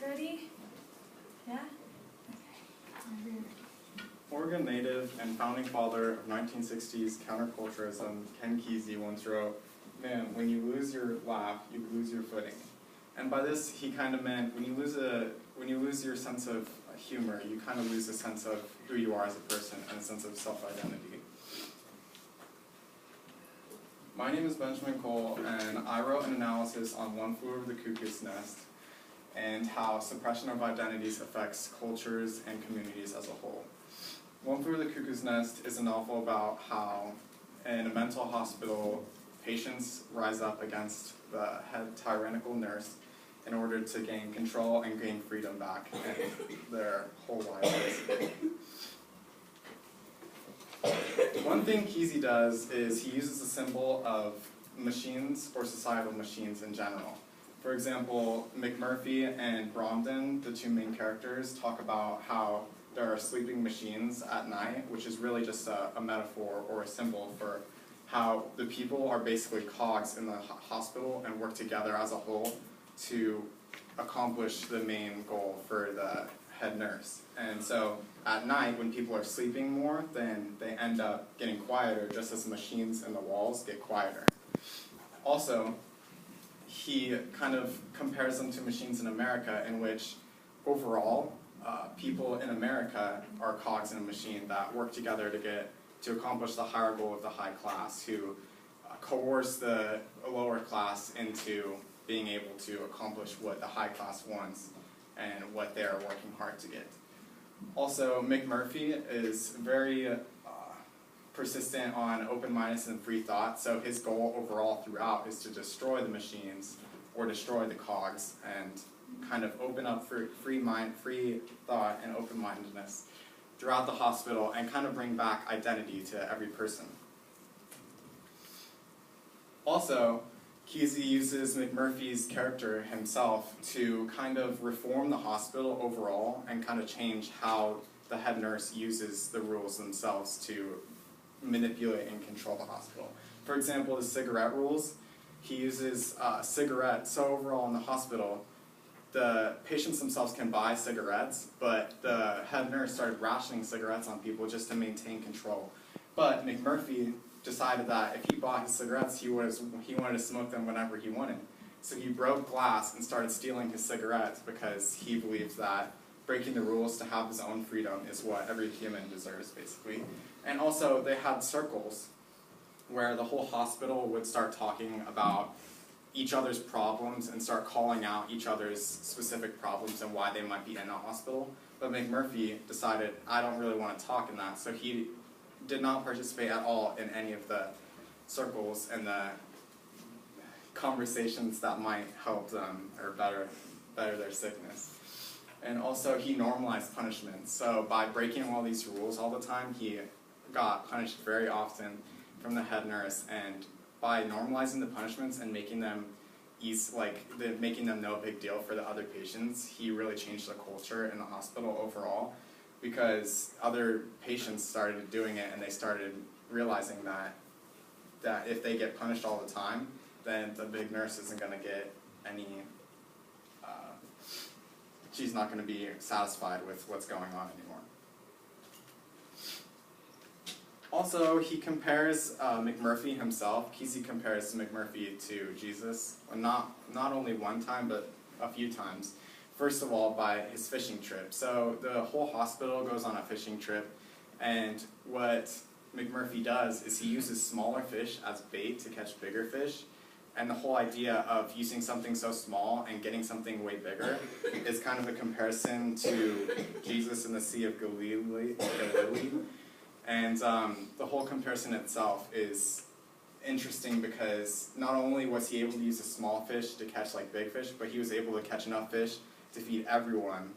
ready? Yeah? Okay. Oregon native and founding father of 1960s counterculturalism, Ken Kesey once wrote, "Man, when you lose your laugh, you lose your footing." And by this, he kind of meant when you lose your sense of humor, you kind of lose a sense of who you are as a person and a sense of self-identity. My name is Benjamin Cole, and I wrote an analysis on One Flew Over the Cuckoo's Nest and how suppression of identities affects cultures and communities as a whole. One Flew Over the Cuckoo's Nest is a novel about how in a mental hospital, patients rise up against the head tyrannical nurse in order to gain control and gain freedom back in their whole lives, basically. One thing Kesey does is he uses the symbol of machines or societal machines in general. For example, McMurphy and Bromden, the two main characters, talk about how there are sleeping machines at night, which is really just a metaphor or a symbol for how the people are basically cogs in the hospital and work together as a whole to accomplish the main goal for the head nurse. And so at night, when people are sleeping more, then they end up getting quieter, just as the machines in the walls get quieter. Also, he kind of compares them to machines in America, in which overall, people in America are cogs in a machine that work together to accomplish the higher goal of the high class, who coerce the lower class into being able to accomplish what the high class wants and what they're working hard to get. Also, McMurphy is very persistent on open-mindedness and free thought, so his goal overall throughout is to destroy the machines or destroy the cogs and kind of open up for free thought and open-mindedness throughout the hospital and kind of bring back identity to every person. Also, Kesey uses McMurphy's character himself to kind of reform the hospital overall and kind of change how the head nurse uses the rules themselves to manipulate and control the hospital. For example, the cigarette rules, he uses cigarettes. So overall in the hospital, the patients themselves can buy cigarettes, but the head nurse started rationing cigarettes on people just to maintain control. But McMurphy decided that if he bought his cigarettes, he wanted to smoke them whenever he wanted. So he broke glass and started stealing his cigarettes because he believed that breaking the rules to have his own freedom is what every human deserves, basically. And also, they had circles where the whole hospital would start talking about each other's problems and start calling out each other's specific problems and why they might be in the hospital. But McMurphy decided, I don't really want to talk in that, so he did not participate at all in any of the circles and the conversations that might help them or better their sickness. And also, he normalized punishment. So by breaking all these rules all the time, he got punished very often from the head nurse. And by normalizing the punishments and making them making them no big deal for the other patients, he really changed the culture in the hospital overall, because other patients started doing it and they started realizing that if they get punished all the time, then the big nurse isn't going to get any, she's not going to be satisfied with what's going on anymore. Also, he compares McMurphy himself. Kesey compares McMurphy to Jesus, not only one time, but a few times. First of all, by his fishing trip. So the whole hospital goes on a fishing trip, and what McMurphy does is he uses smaller fish as bait to catch bigger fish. And the whole idea of using something so small and getting something way bigger is kind of a comparison to Jesus in the Sea of Galilee. And the whole comparison itself is interesting because not only was he able to use a small fish to catch like big fish, but he was able to catch enough fish to feed everyone,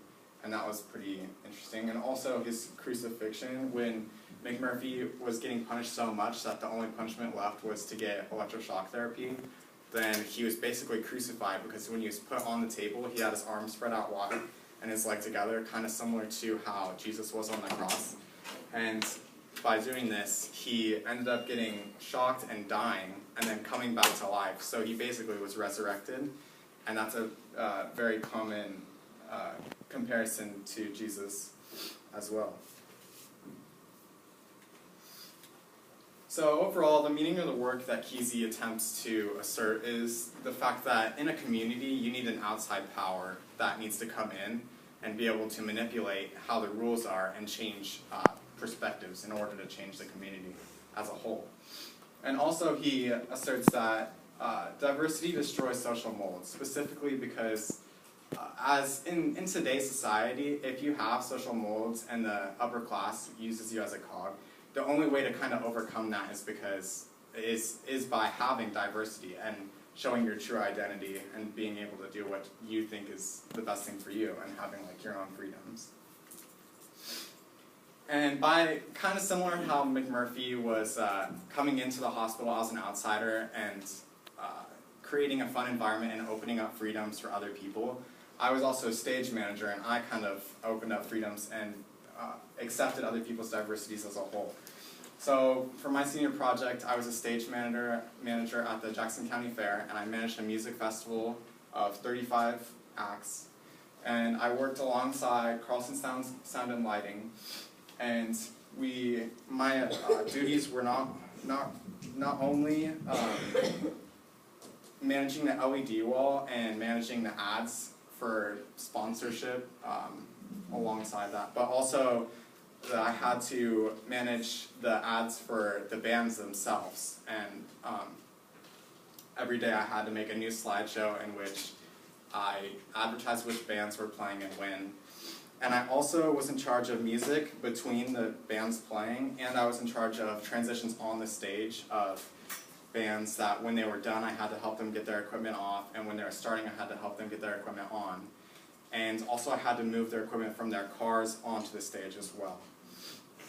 and that was pretty interesting. And also his crucifixion, when McMurphy was getting punished so much that the only punishment left was to get electroshock therapy, then he was basically crucified because when he was put on the table, he had his arms spread out wide and his legs together, kind of similar to how Jesus was on the cross. And by doing this, he ended up getting shocked and dying, and then coming back to life. So he basically was resurrected, and that's a very common comparison to Jesus as well. So overall, the meaning of the work that Kesey attempts to assert is the fact that in a community, you need an outside power that needs to come in and be able to manipulate how the rules are and change perspectives in order to change the community as a whole. And also he asserts that diversity destroys social molds, specifically because as in today's society, if you have social molds and the upper class uses you as a cog, the only way to kind of overcome that is by having diversity and showing your true identity and being able to do what you think is the best thing for you and having like your own freedoms. And by kind of similar to how McMurphy was coming into the hospital as an outsider and creating a fun environment and opening up freedoms for other people, I was also a stage manager, and I kind of opened up freedoms and accepted other people's diversities as a whole. So for my senior project, I was a stage manager at the Jackson County Fair, and I managed a music festival of 35 acts. And I worked alongside Carlson Sound and Lighting, and my duties were not only managing the LED wall and managing the ads for sponsorship alongside that, but also that I had to manage the ads for the bands themselves. And every day I had to make a new slideshow in which I advertised which bands were playing and when. And I also was in charge of music between the bands playing, and I was in charge of transitions on the stage of bands that when they were done, I had to help them get their equipment off, and when they were starting, I had to help them get their equipment on. And also I had to move their equipment from their cars onto the stage as well.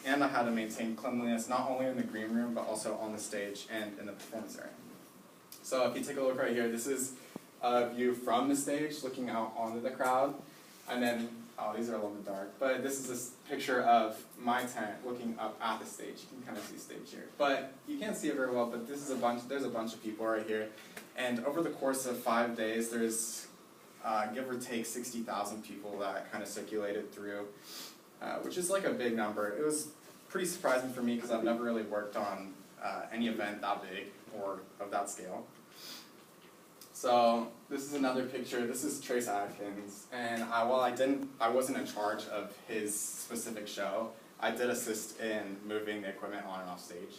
And I had to maintain cleanliness not only in the green room, but also on the stage and in the performance area. So if you take a look right here, this is a view from the stage looking out onto the crowd. And then, oh, these are a little bit dark, but this is this picture of my tent looking up at the stage. You can kind of see stage here. But you can't see it very well, but there's a bunch of people right here. And over the course of 5 days, there's give or take 60,000 people that kind of circulated through, which is like a big number. It was pretty surprising for me because I've never really worked on any event that big or of that scale. So this is another picture. This is Trace Adkins, and while I wasn't in charge of his specific show, I did assist in moving the equipment on and off stage.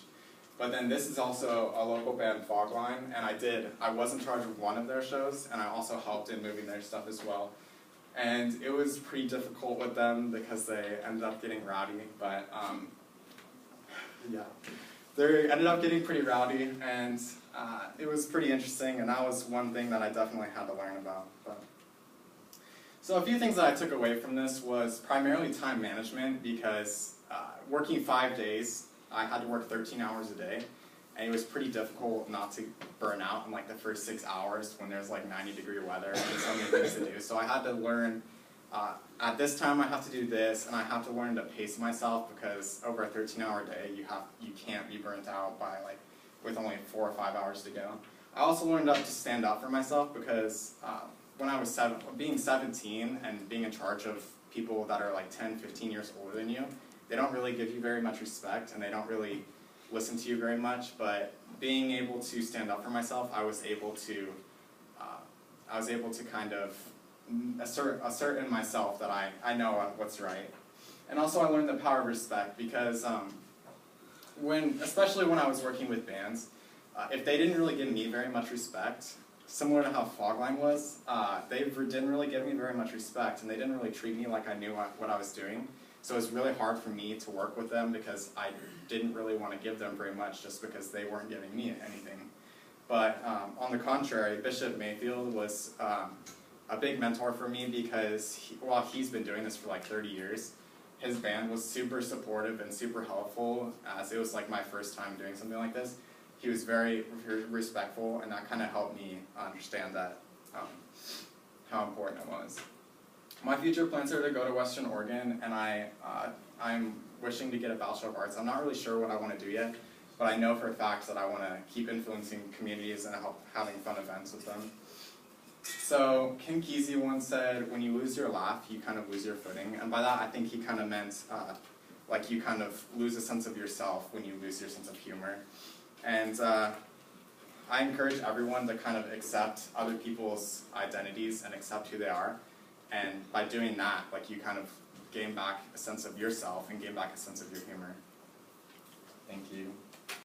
But then this is also a local band, Fogline, and I was in charge of one of their shows, and I also helped in moving their stuff as well. And it was pretty difficult with them because they ended up getting rowdy, but yeah. They ended up getting pretty rowdy, and it was pretty interesting, and that was one thing that I definitely had to learn about. So a few things that I took away from this was primarily time management, because working 5 days, I had to work 13 hours a day, and it was pretty difficult not to burn out in like the first 6 hours when there's like 90-degree weather and so many things to do. So I had to learn, at this time I have to do this, and I have to learn to pace myself, because over a 13-hour day you can't be burnt out by like with only 4 or 5 hours to go. I also learned to stand up for myself, because when I was being 17 and being in charge of people that are like 10, 15 years older than you, they don't really give you very much respect, and they don't really listen to you very much. But being able to stand up for myself, I was able to kind of assert in myself that I know what's right. And also I learned the power of respect, because especially when I was working with bands, if they didn't really give me very much respect, similar to how Fogline was, they didn't really give me very much respect, and they didn't really treat me like I knew what I was doing. So it was really hard for me to work with them, because I didn't really want to give them very much just because they weren't giving me anything. But on the contrary, Bishop Mayfield was a big mentor for me, because while he's been doing this for like 30 years, his band was super supportive and super helpful, as it was like my first time doing something like this. He was very respectful, and that kind of helped me understand that how important it was. My future plans are to go to Western Oregon, and I'm wishing to get a Bachelor of Arts. I'm not really sure what I want to do yet, but I know for a fact that I want to keep influencing communities and having fun events with them. So Ken Kesey once said, when you lose your laugh, you kind of lose your footing. And by that, I think he kind of meant like you kind of lose a sense of yourself when you lose your sense of humor. And I encourage everyone to kind of accept other people's identities and accept who they are. And by doing that, like you kind of gain back a sense of yourself and gain back a sense of your humor. Thank you.